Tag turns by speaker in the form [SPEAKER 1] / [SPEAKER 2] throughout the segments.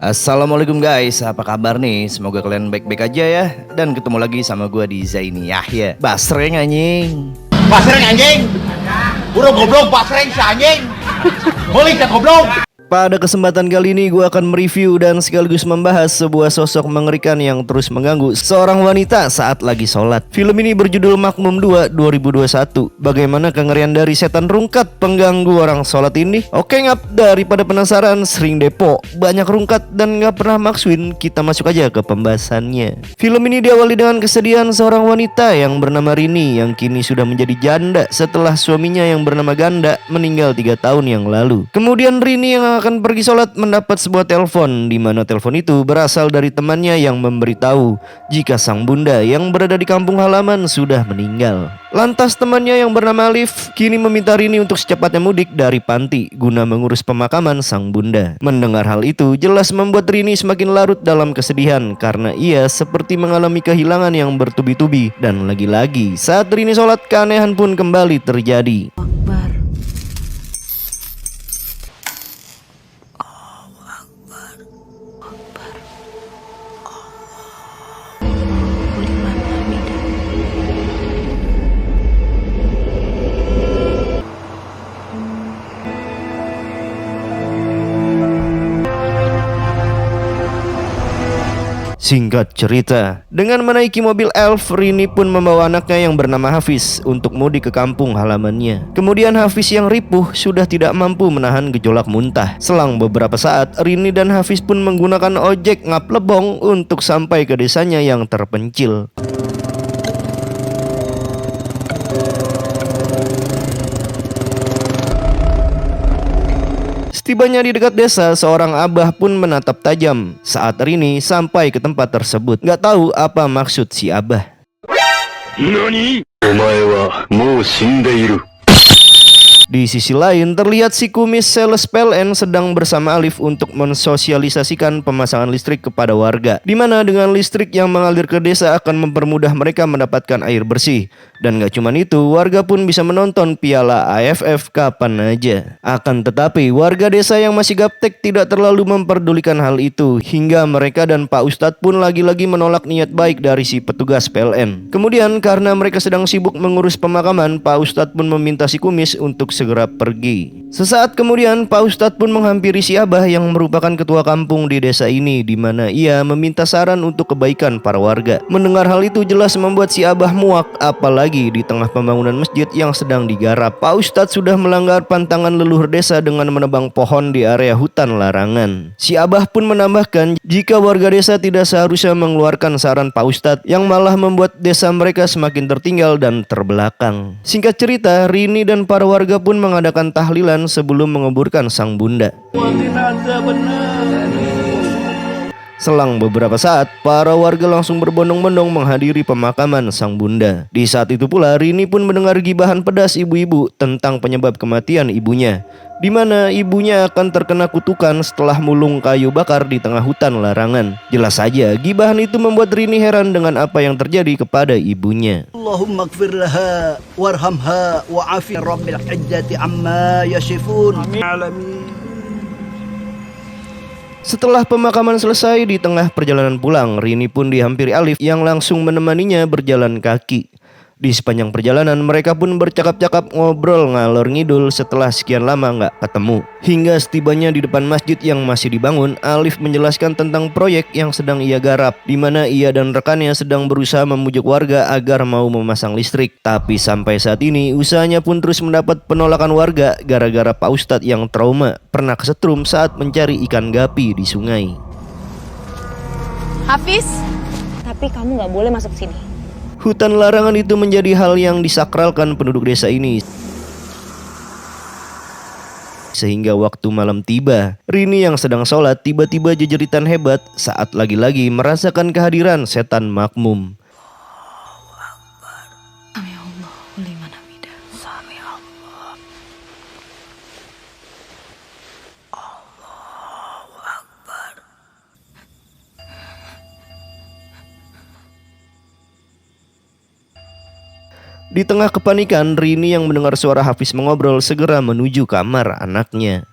[SPEAKER 1] Assalamualaikum guys, apa kabar nih? Semoga kalian baik-baik aja ya. Dan ketemu lagi sama gue di Zaini Yahya. Basreng anjing.
[SPEAKER 2] Basreng anjing. Burung goblok basreng si anjing. Balik ya goblok.
[SPEAKER 1] Pada kesempatan kali ini gue akan mereview dan sekaligus membahas sebuah sosok mengerikan yang terus mengganggu seorang wanita saat lagi sholat. Film ini berjudul Makmum 2 2021. Bagaimana kengerian dari setan rungkat pengganggu orang sholat ini? Oke ngap, daripada penasaran sering depo, banyak rungkat dan gak pernah maksudin, kita masuk aja ke pembahasannya. Film ini diawali dengan kesedihan seorang wanita yang bernama Rini yang kini sudah menjadi janda setelah suaminya yang bernama Ganda meninggal 3 tahun yang lalu. Kemudian Rini yang akan pergi sholat mendapat sebuah telepon, di mana telepon itu berasal dari temannya yang memberitahu jika sang bunda yang berada di kampung halaman sudah meninggal. Lantas temannya yang bernama Alif kini meminta Rini untuk secepatnya mudik dari panti guna mengurus pemakaman sang bunda. Mendengar hal itu jelas membuat Rini semakin larut dalam kesedihan karena ia seperti mengalami kehilangan yang bertubi-tubi. Dan lagi-lagi saat Rini sholat, keanehan pun kembali terjadi. Singkat cerita, dengan menaiki mobil elf, Rini pun membawa anaknya yang bernama Hafiz untuk mudik ke kampung halamannya. Kemudian Hafiz yang ripuh sudah tidak mampu menahan gejolak muntah. Selang beberapa saat, Rini dan Hafiz pun menggunakan ojek ngap lebong untuk sampai ke desanya yang terpencil. Setibanya di dekat desa, seorang abah pun menatap tajam saat Rini sampai ke tempat tersebut. Gak tahu apa maksud si abah.
[SPEAKER 3] Nani? Omae wa mou shindeiru.
[SPEAKER 1] Di sisi lain, terlihat si kumis sales PLN sedang bersama Alif untuk mensosialisasikan pemasangan listrik kepada warga, di mana dengan listrik yang mengalir ke desa akan mempermudah mereka mendapatkan air bersih. Dan gak cuman itu, warga pun bisa menonton Piala AFF kapan aja. Akan tetapi, warga desa yang masih gaptek tidak terlalu memperdulikan hal itu, hingga mereka dan Pak Ustadz pun lagi-lagi menolak niat baik dari si petugas PLN. Kemudian karena mereka sedang sibuk mengurus pemakaman, Pak Ustadz pun meminta si kumis untuk segera pergi. Sesaat kemudian Pak Ustadz pun menghampiri si abah yang merupakan ketua kampung di desa ini, di mana ia meminta saran untuk kebaikan para warga. Mendengar hal itu jelas membuat si abah muak, apalagi di tengah pembangunan masjid yang sedang digarap. Pak Ustadz sudah melanggar pantangan leluhur desa dengan menebang pohon di area hutan larangan. Si abah pun menambahkan jika warga desa tidak seharusnya mengeluarkan saran Pak Ustadz yang malah membuat desa mereka semakin tertinggal dan terbelakang. Singkat cerita, Rini dan para warga pun mengadakan tahlilan sebelum menguburkan sang bunda. Selang beberapa saat, para warga langsung berbondong-bondong menghadiri pemakaman sang bunda. Di saat itu pula, Rini pun mendengar gibahan pedas ibu-ibu tentang penyebab kematian ibunya, di mana ibunya akan terkena kutukan setelah mulung kayu bakar di tengah hutan larangan. Jelas saja, gibahan itu membuat Rini heran dengan apa yang terjadi kepada ibunya.
[SPEAKER 4] Allahumma gfir laha warhamha wa'afi rabbil izzati amma yasifun. Amin.
[SPEAKER 1] Setelah pemakaman selesai, di tengah perjalanan pulang, Rini pun dihampiri Alif yang langsung menemaninya berjalan kaki. Di sepanjang perjalanan mereka pun bercakap-cakap ngobrol ngalor ngidul setelah sekian lama nggak ketemu. Hingga setibanya di depan masjid yang masih dibangun, Alif menjelaskan tentang proyek yang sedang ia garap, di mana ia dan rekannya sedang berusaha membujuk warga agar mau memasang listrik. Tapi sampai saat ini usahanya pun terus mendapat penolakan warga gara-gara Pak Ustadz yang trauma pernah kesetrum saat mencari ikan gapi di sungai.
[SPEAKER 5] Hafiz, tapi kamu nggak boleh masuk sini.
[SPEAKER 1] Hutan larangan itu menjadi hal yang disakralkan penduduk desa ini. Sehingga waktu malam tiba, Rini yang sedang sholat tiba-tiba jejeritan hebat saat lagi-lagi merasakan kehadiran setan makmum. Di tengah kepanikan, Rini yang mendengar suara Hafiz mengobrol segera menuju kamar anaknya.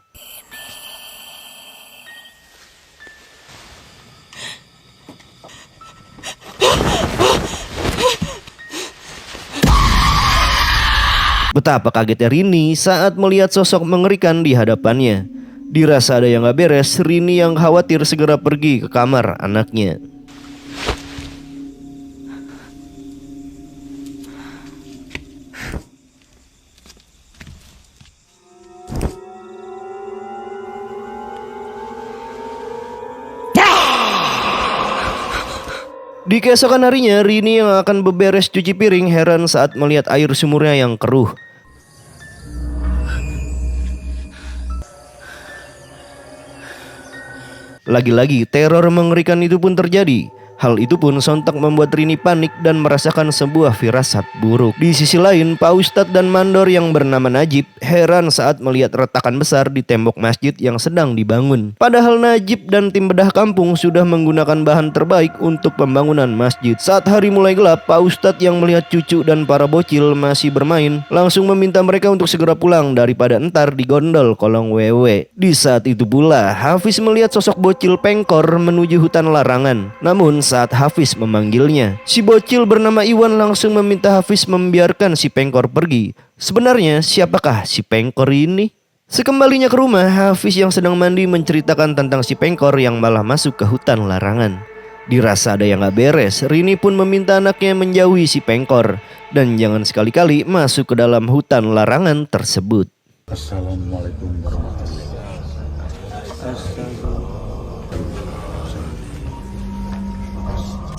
[SPEAKER 1] Betapa kagetnya Rini saat melihat sosok mengerikan di hadapannya. Dirasa ada yang gak beres, Rini yang khawatir segera pergi ke kamar anaknya. Di keesokan harinya, Rini yang akan beberes cuci piring heran saat melihat air sumurnya yang keruh. Lagi-lagi teror mengerikan itu pun terjadi. Hal itu pun sontak membuat Rini panik dan merasakan sebuah firasat buruk. Di sisi lain, Pak Ustadz dan mandor yang bernama Najib heran saat melihat retakan besar di tembok masjid yang sedang dibangun. Padahal Najib dan tim bedah kampung sudah menggunakan bahan terbaik untuk pembangunan masjid. Saat hari mulai gelap, Pak Ustadz yang melihat cucu dan para bocil masih bermain langsung meminta mereka untuk segera pulang daripada entar digondol kolong wewe. Di saat itu pula, Hafiz melihat sosok bocil pengkor menuju hutan larangan. Namun saat Hafiz memanggilnya, si bocil bernama Iwan langsung meminta Hafiz membiarkan si pengkor pergi. Sebenarnya siapakah si pengkor ini? Sekembalinya ke rumah, Hafiz yang sedang mandi menceritakan tentang si pengkor yang malah masuk ke hutan larangan. Dirasa ada yang gak beres, Rini pun meminta anaknya menjauhi si pengkor dan jangan sekali-kali masuk ke dalam hutan larangan tersebut.
[SPEAKER 2] Assalamualaikum warahmatullahi wabarakatuh.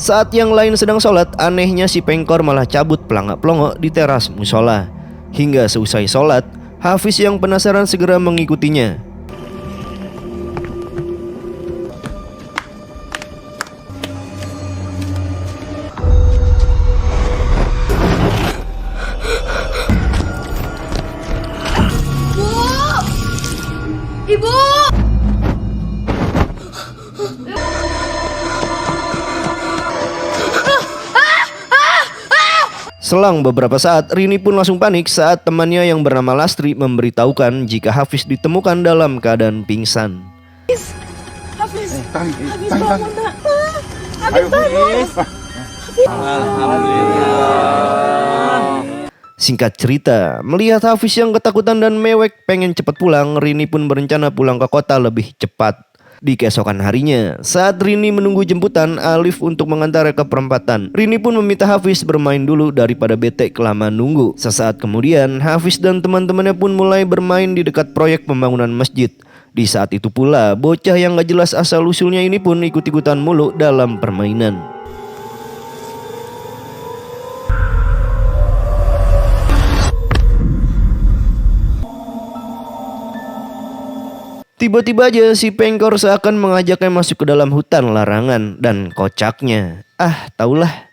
[SPEAKER 1] Saat yang lain sedang sholat, anehnya si pengkor malah cabut pelangak-pelongok di teras musola. Hingga seusai sholat, Hafiz yang penasaran segera mengikutinya.
[SPEAKER 5] Ibu!
[SPEAKER 1] Selang beberapa saat, Rini pun langsung panik saat temannya yang bernama Lastri memberitahukan jika Hafiz ditemukan dalam keadaan pingsan.
[SPEAKER 5] Hafiz!
[SPEAKER 2] Tan.
[SPEAKER 5] bangun, Nak.
[SPEAKER 2] Ayo Hafiz.
[SPEAKER 1] Singkat cerita, melihat Hafiz yang ketakutan dan mewek pengen cepat pulang, Rini pun berencana pulang ke kota lebih cepat. Di keesokan harinya, saat Rini menunggu jemputan Alif untuk mengantarnya ke perempatan, Rini pun meminta Hafiz bermain dulu daripada bete kelamaan nunggu. Sesaat kemudian, Hafiz dan teman-temannya pun mulai bermain di dekat proyek pembangunan masjid. Di saat itu pula, bocah yang gak jelas asal-usulnya ini pun ikut-ikutan mulu dalam permainan. Tiba-tiba aja si pengkor seakan mengajaknya masuk ke dalam hutan larangan dan kocaknya. Taulah.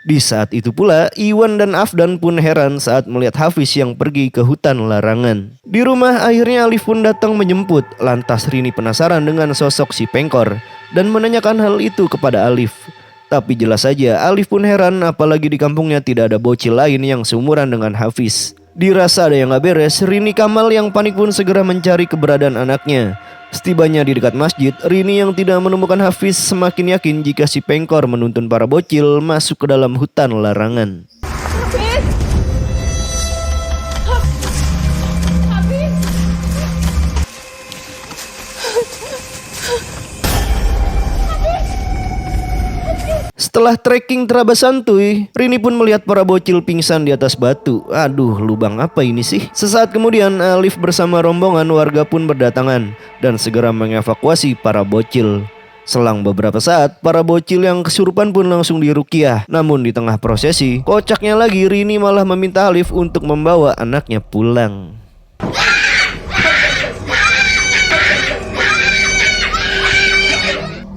[SPEAKER 1] Di saat itu pula Iwan dan Afdan pun heran saat melihat Hafiz yang pergi ke hutan larangan. Di rumah akhirnya Alif pun datang menjemput. Lantas Rini penasaran dengan sosok si pengkor dan menanyakan hal itu kepada Alif. Tapi jelas saja Alif pun heran apalagi di kampungnya tidak ada bocil lain yang seumuran dengan Hafiz. Dirasa ada yang gak beres, Rini Kamal yang panik pun segera mencari keberadaan anaknya. Setibanya di dekat masjid, Rini yang tidak menemukan Hafiz semakin yakin jika si pengkor menuntun para bocil masuk ke dalam hutan larangan.
[SPEAKER 5] Hafiz! Hafiz!
[SPEAKER 1] Setelah trekking terabas santuy, Rini pun melihat para bocil pingsan di atas batu. Aduh, lubang apa ini sih? Sesaat kemudian Alif bersama rombongan warga pun berdatangan dan segera mengevakuasi para bocil. Selang beberapa saat, para bocil yang kesurupan pun langsung diruqyah. Namun di tengah prosesi, kocaknya lagi Rini malah meminta Alif untuk membawa anaknya pulang.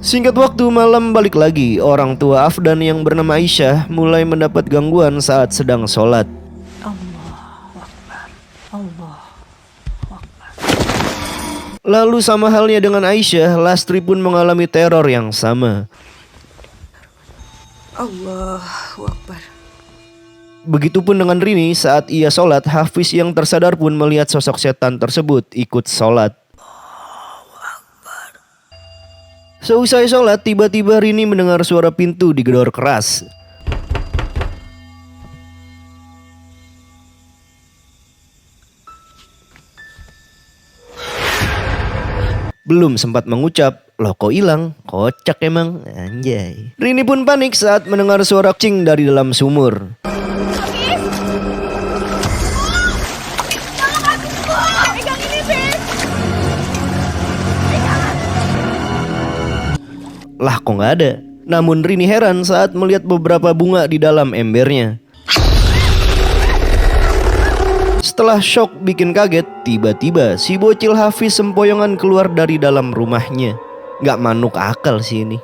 [SPEAKER 1] Singkat waktu, malam balik lagi. Orang tua Afdan yang bernama Aisyah mulai mendapat gangguan saat sedang sholat. Lalu sama halnya dengan Aisyah, Lastri pun mengalami teror yang sama.
[SPEAKER 6] Allahu Akbar.
[SPEAKER 1] Begitupun dengan Rini, saat ia sholat, Hafiz yang tersadar pun melihat sosok setan tersebut ikut sholat. Seusai sholat, tiba-tiba Rini mendengar suara pintu digedor keras. Belum sempat mengucap, "Loh kok hilang? Kocak emang." Anjay. Rini pun panik saat mendengar suara cing dari dalam sumur.
[SPEAKER 5] Pegang ini, Fis.
[SPEAKER 1] Lah kok nggak ada? Namun Rini heran saat melihat beberapa bunga di dalam embernya. Setelah shock bikin kaget, tiba-tiba si bocil Hafiz sempoyongan keluar dari dalam rumahnya. Nggak manuk akal sih ini.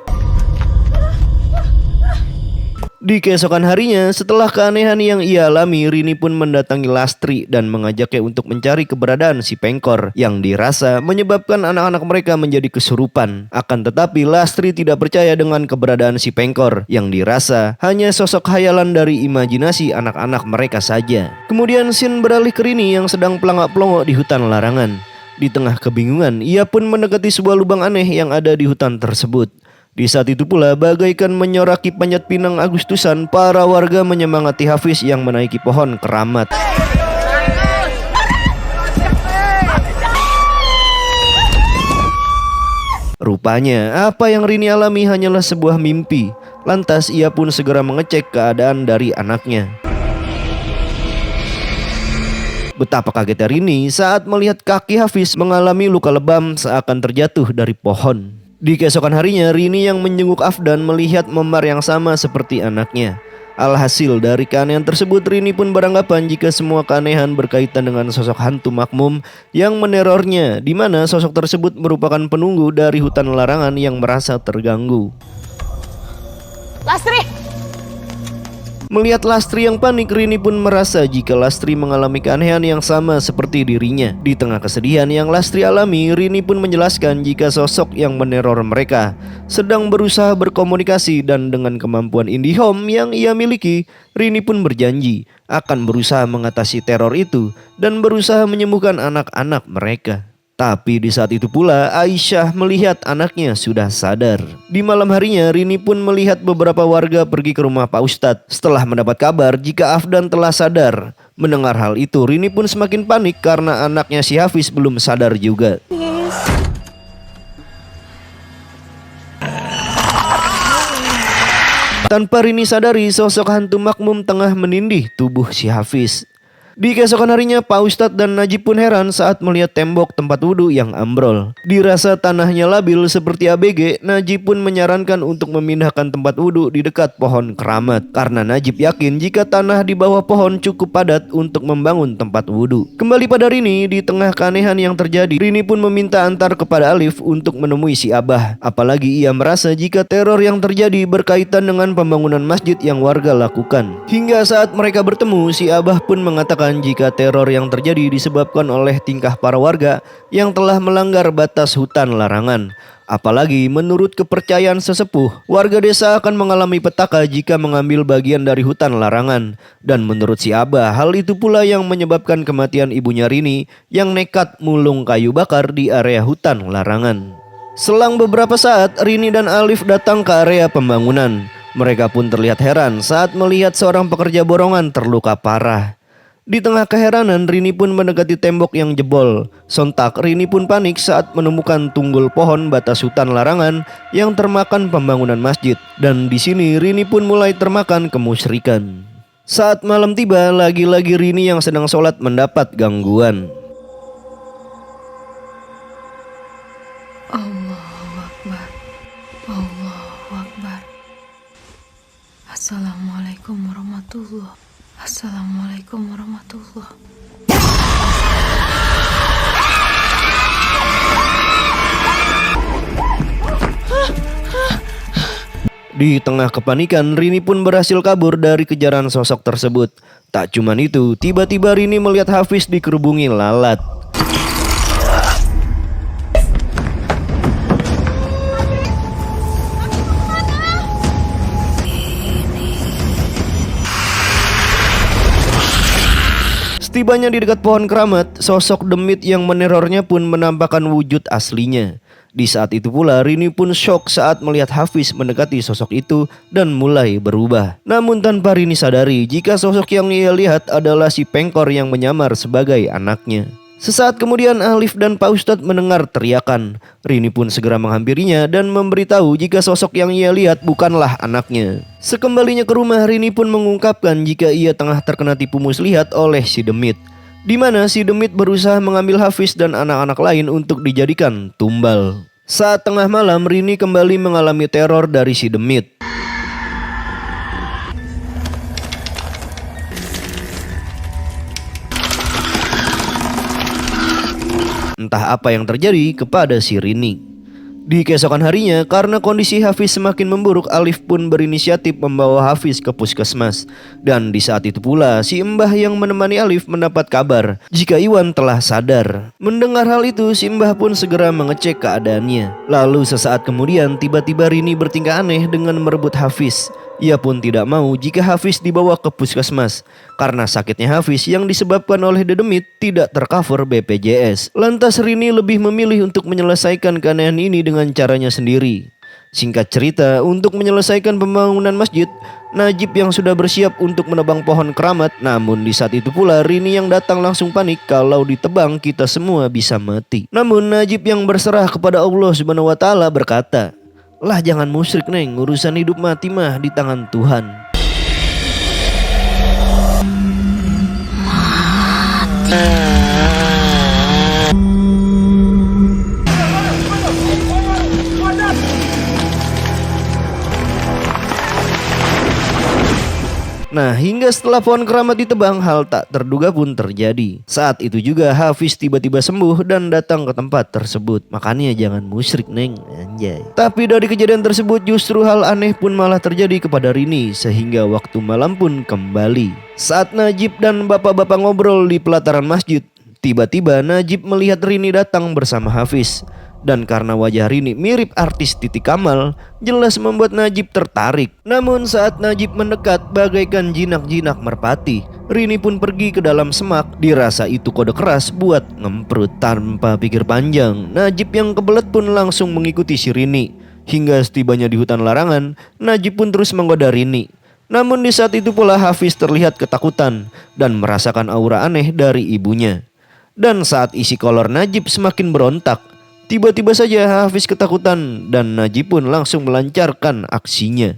[SPEAKER 1] Di keesokan harinya, setelah keanehan yang ia alami, Rini pun mendatangi Lastri dan mengajaknya untuk mencari keberadaan si Pengkor yang dirasa menyebabkan anak-anak mereka menjadi kesurupan. Akan tetapi Lastri tidak percaya dengan keberadaan si Pengkor yang dirasa hanya sosok khayalan dari imajinasi anak-anak mereka saja. Kemudian scene beralih ke Rini yang sedang pelangak-pelongo di hutan larangan. Di tengah kebingungan, ia pun mendekati sebuah lubang aneh yang ada di hutan tersebut. Di saat itu pula, bagaikan menyoraki panjat pinang Agustusan, para warga menyemangati Hafiz yang menaiki pohon keramat. Rupanya, apa yang Rini alami hanyalah sebuah mimpi. Lantas ia pun segera mengecek keadaan dari anaknya. Betapa kagetnya Rini saat melihat kaki Hafiz mengalami luka lebam seakan terjatuh dari pohon. Di keesokan harinya, Rini yang menjenguk Afdan melihat memar yang sama seperti anaknya. Alhasil dari keanehan tersebut, Rini pun beranggapan jika semua keanehan berkaitan dengan sosok hantu makmum yang menerornya, di mana sosok tersebut merupakan penunggu dari hutan larangan yang merasa terganggu.
[SPEAKER 5] Lastri!
[SPEAKER 1] Melihat Lastri yang panik, Rini pun merasa jika Lastri mengalami keanehan yang sama seperti dirinya. Di tengah kesedihan yang Lastri alami, Rini pun menjelaskan jika sosok yang meneror mereka sedang berusaha berkomunikasi, dan dengan kemampuan IndiHome yang ia miliki, Rini pun berjanji akan berusaha mengatasi teror itu dan berusaha menyembuhkan anak-anak mereka. Tapi di saat itu pula Aisyah melihat anaknya sudah sadar. Di malam harinya, Rini pun melihat beberapa warga pergi ke rumah Pak Ustadz setelah mendapat kabar jika Afdan telah sadar. Mendengar hal itu, Rini pun semakin panik karena anaknya si Hafiz belum sadar juga. Tanpa Rini sadari, sosok hantu makmum tengah menindih tubuh si Hafiz. Di keesokan harinya, Pak Ustadz dan Najib pun heran saat melihat tembok tempat wudhu yang ambrol. Dirasa tanahnya labil seperti ABG, Najib pun menyarankan untuk memindahkan tempat wudhu di dekat pohon keramat. Karena Najib yakin jika tanah di bawah pohon cukup padat untuk membangun tempat wudhu. Kembali pada Rini, di tengah keanehan yang terjadi, Rini pun meminta antar kepada Alif untuk menemui si Abah. Apalagi ia merasa jika teror yang terjadi berkaitan dengan pembangunan masjid yang warga lakukan. Hingga saat mereka bertemu, si Abah pun mengatakan jika teror yang terjadi disebabkan oleh tingkah para warga yang telah melanggar batas hutan larangan. Apalagi menurut kepercayaan sesepuh, warga desa akan mengalami petaka jika mengambil bagian dari hutan larangan. Dan menurut si Abah, hal itu pula yang menyebabkan kematian ibunya Rini yang nekat mulung kayu bakar di area hutan larangan. Selang beberapa saat, Rini dan Alif datang ke area pembangunan. Mereka pun terlihat heran saat melihat seorang pekerja borongan terluka parah. Di tengah keheranan, Rini pun mendekati tembok yang jebol. Sontak Rini pun panik saat menemukan tunggul pohon batas hutan larangan yang termakan pembangunan masjid. Dan di sini Rini pun mulai termakan kemusyrikan. Saat malam tiba, lagi-lagi Rini yang sedang sholat mendapat gangguan.
[SPEAKER 6] Allahu Akbar. Allahu Akbar. Assalamualaikum warahmatullahi. Assalamualaikum warahmatullahi.
[SPEAKER 1] Di tengah kepanikan, Rini pun berhasil kabur dari kejaran sosok tersebut. Tak cuman itu, tiba-tiba Rini melihat Hafiz dikerubungi lalat. Setibanya di dekat pohon keramat, sosok demit yang menerornya pun menampakkan wujud aslinya. Di saat itu pula Rini pun shock saat melihat Hafiz mendekati sosok itu dan mulai berubah. Namun tanpa Rini sadari jika sosok yang ia lihat adalah si Pengkor yang menyamar sebagai anaknya. Sesaat kemudian Alif dan Pak Ustadz mendengar teriakan. Rini pun segera menghampirinya dan memberitahu jika sosok yang ia lihat bukanlah anaknya. Sekembalinya ke rumah, Rini pun mengungkapkan jika ia tengah terkena tipu muslihat oleh si Demit, di mana si Demit berusaha mengambil Hafiz dan anak-anak lain untuk dijadikan tumbal. Saat tengah malam, Rini kembali mengalami teror dari si Demit. Entah apa yang terjadi kepada si Rini. Di keesokan harinya, karena kondisi Hafiz semakin memburuk, Alif pun berinisiatif membawa Hafiz ke puskesmas. Dan di saat itu pula, si Mbah yang menemani Alif mendapat kabar jika Iwan telah sadar. Mendengar hal itu, si Mbah pun segera mengecek keadaannya. Lalu sesaat kemudian, tiba-tiba Rini bertingkah aneh dengan merebut Hafiz. Ia pun tidak mau jika Hafiz dibawa ke puskesmas karena sakitnya Hafiz yang disebabkan oleh dedemit tidak tercover BPJS. Lantas Rini lebih memilih untuk menyelesaikan keanehan ini dengan caranya sendiri. Singkat cerita, untuk menyelesaikan pembangunan masjid, Najib yang sudah bersiap untuk menebang pohon keramat. Namun di saat itu pula Rini yang datang langsung panik, kalau ditebang kita semua bisa mati. Namun Najib yang berserah kepada Allah Subhanahu wa taala berkata, "Lah jangan musyrik neng, urusan hidup mati mah di tangan Tuhan." Nah, hingga setelah pohon keramat ditebang, hal tak terduga pun terjadi. Saat itu juga Hafiz tiba-tiba sembuh dan datang ke tempat tersebut. Makanya jangan musyrik neng, anjay. Tapi dari kejadian tersebut justru hal aneh pun malah terjadi kepada Rini, sehingga waktu malam pun kembali. Saat Najib dan bapak-bapak ngobrol di pelataran masjid, tiba-tiba Najib melihat Rini datang bersama Hafiz. Dan karena wajah Rini mirip artis Titi Kamal, jelas membuat Najib tertarik. Namun saat Najib mendekat bagaikan jinak-jinak merpati, Rini pun pergi ke dalam semak. Dirasa itu kode keras buat ngemprut. Tanpa pikir panjang, Najib yang kebelet pun langsung mengikuti si Rini. Hingga setibanya di hutan larangan, Najib pun terus menggoda Rini. Namun di saat itu pula Hafiz terlihat ketakutan dan merasakan aura aneh dari ibunya. Dan saat isi kolor Najib semakin berontak, tiba-tiba saja Hafiz ketakutan dan Najib pun langsung melancarkan aksinya.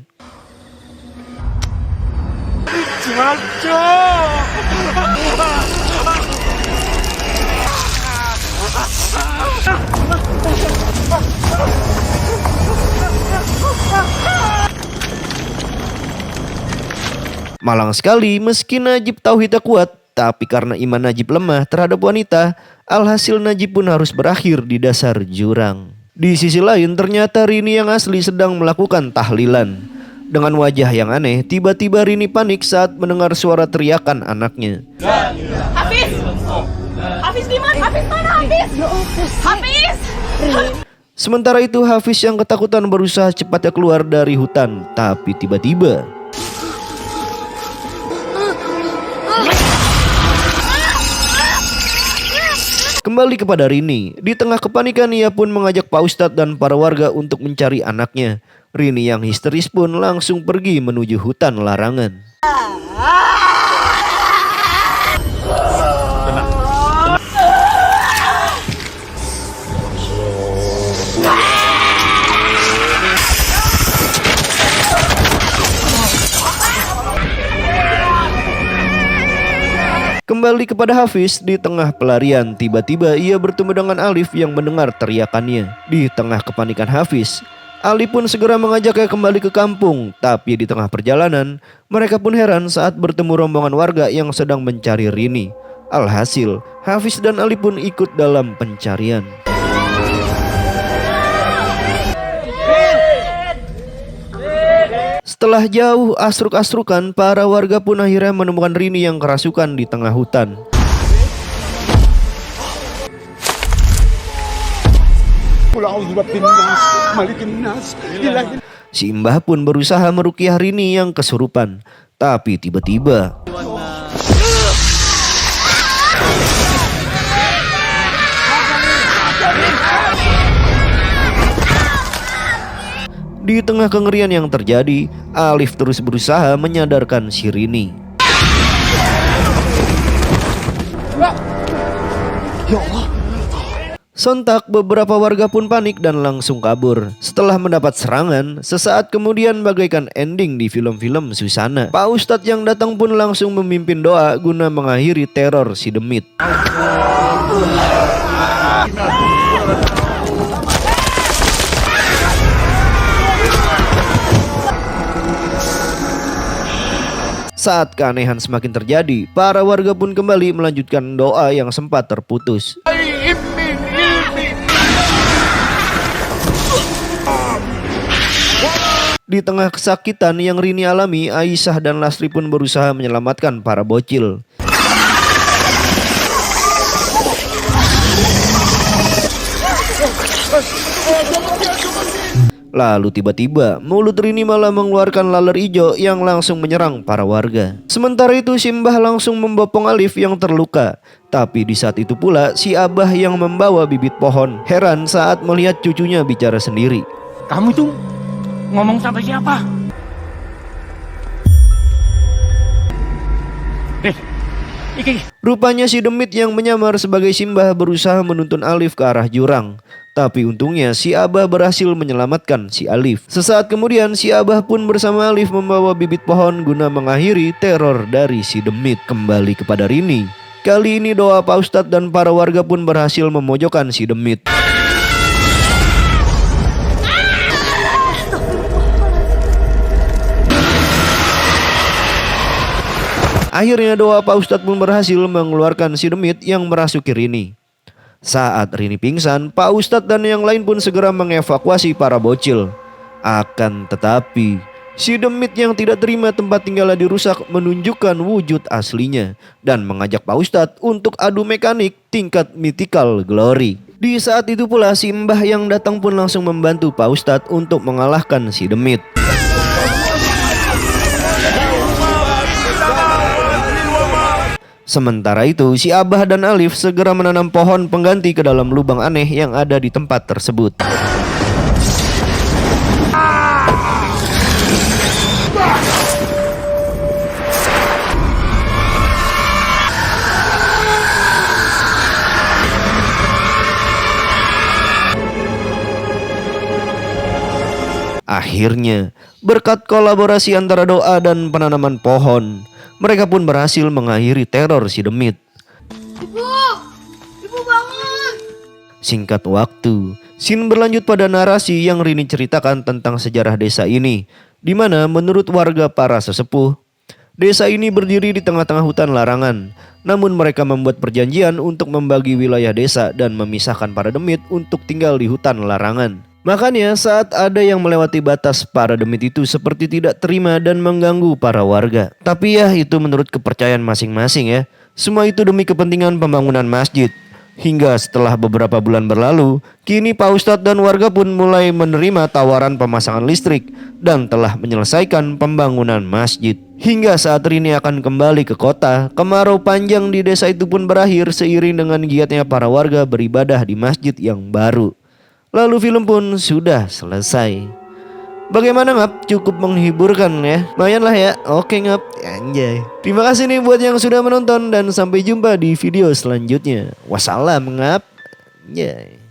[SPEAKER 1] Malang sekali, meski Najib tauhidnya kuat, tapi karena iman Najib lemah terhadap wanita, alhasil Najib pun harus berakhir di dasar jurang. Di sisi lain, ternyata Rini yang asli sedang melakukan tahlilan. Dengan wajah yang aneh, tiba-tiba Rini panik saat mendengar suara teriakan anaknya.
[SPEAKER 5] Hafiz! Hafiz di mana? Hafiz mana Hafiz? Hafiz!
[SPEAKER 1] Sementara itu Hafiz yang ketakutan berusaha cepatnya keluar dari hutan, tapi tiba-tiba kembali kepada Rini. Di tengah kepanikan ia pun mengajak Pak Ustadz dan para warga untuk mencari anaknya. Rini yang histeris pun langsung pergi menuju hutan larangan. Kembali kepada Hafiz, di tengah pelarian, tiba-tiba ia bertemu dengan Alif yang mendengar teriakannya. Di tengah kepanikan Hafiz, Alif pun segera mengajaknya kembali ke kampung. Tapi di tengah perjalanan, mereka pun heran saat bertemu rombongan warga yang sedang mencari Rini. Alhasil, Hafiz dan Alif pun ikut dalam pencarian. Setelah jauh asruk-asrukan, para warga pun akhirnya menemukan Rini yang kerasukan di tengah hutan. Si Mbah pun berusaha meruqyah Rini yang kesurupan. Tapi tiba-tiba di tengah kengerian yang terjadi, Alif terus berusaha menyadarkan si Rini.
[SPEAKER 2] Ya
[SPEAKER 1] Sontak beberapa warga pun panik dan langsung kabur. Setelah mendapat serangan, sesaat kemudian bagaikan ending di film-film Susana, Pak Ustadz yang datang pun langsung memimpin doa guna mengakhiri teror si demit. Saat keanehan semakin terjadi, para warga pun kembali melanjutkan doa yang sempat terputus. Di tengah kesakitan yang Rini alami, Aisyah dan Lastri pun berusaha menyelamatkan para bocil. Lalu tiba-tiba mulut Rini malah mengeluarkan laler hijau yang langsung menyerang para warga. Sementara itu si Mbah langsung membopong Alif yang terluka. Tapi di saat itu pula si Abah yang membawa bibit pohon heran saat melihat cucunya bicara sendiri.
[SPEAKER 7] Kamu itu ngomong sama siapa?
[SPEAKER 1] Rupanya si demit yang menyamar sebagai Simbah berusaha menuntun Alif ke arah jurang. Tapi untungnya si Abah berhasil menyelamatkan si Alif. Sesaat kemudian si Abah pun bersama Alif membawa bibit pohon guna mengakhiri teror dari si demit. Kembali kepada Rini. Kali ini doa Pak Ustadz dan para warga pun berhasil memojokkan si demit. Akhirnya doa Pak Ustadz pun berhasil mengeluarkan si demit yang merasuki Rini. Saat Rini pingsan, Pak Ustadz dan yang lain pun segera mengevakuasi para bocil. Akan tetapi, si demit yang tidak terima tempat tinggalnya dirusak menunjukkan wujud aslinya dan mengajak Pak Ustadz untuk adu mekanik tingkat mythical glory. Di saat itu pula si Mbah yang datang pun langsung membantu Pak Ustadz untuk mengalahkan si demit. Sementara itu, si Abah dan Alif segera menanam pohon pengganti ke dalam lubang aneh yang ada di tempat tersebut. Akhirnya, berkat kolaborasi antara doa dan penanaman pohon, mereka pun berhasil mengakhiri teror si demit.
[SPEAKER 5] Ibu bangun.
[SPEAKER 1] Singkat waktu, scene berlanjut pada narasi yang Rini ceritakan tentang sejarah desa ini, di mana menurut warga para sesepuh, desa ini berdiri di tengah-tengah hutan larangan. Namun mereka membuat perjanjian untuk membagi wilayah desa dan memisahkan para demit untuk tinggal di hutan larangan. Makanya saat ada yang melewati batas, para demit itu seperti tidak terima dan mengganggu para warga. Tapi ya itu menurut kepercayaan masing-masing ya. Semua itu demi kepentingan pembangunan masjid. Hingga setelah beberapa bulan berlalu, kini Pak Ustadz dan warga pun mulai menerima tawaran pemasangan listrik dan telah menyelesaikan pembangunan masjid. Hingga saat Rini akan kembali ke kota, kemarau panjang di desa itu pun berakhir seiring dengan giatnya para warga beribadah di masjid yang baru. Lalu film pun sudah selesai. Bagaimana Ngap? Cukup menghibur kan ya? Lumayan lah ya. Oke Ngap, anjay. Terima kasih nih buat yang sudah menonton dan sampai jumpa di video selanjutnya. Wassalam Ngap. Anjay.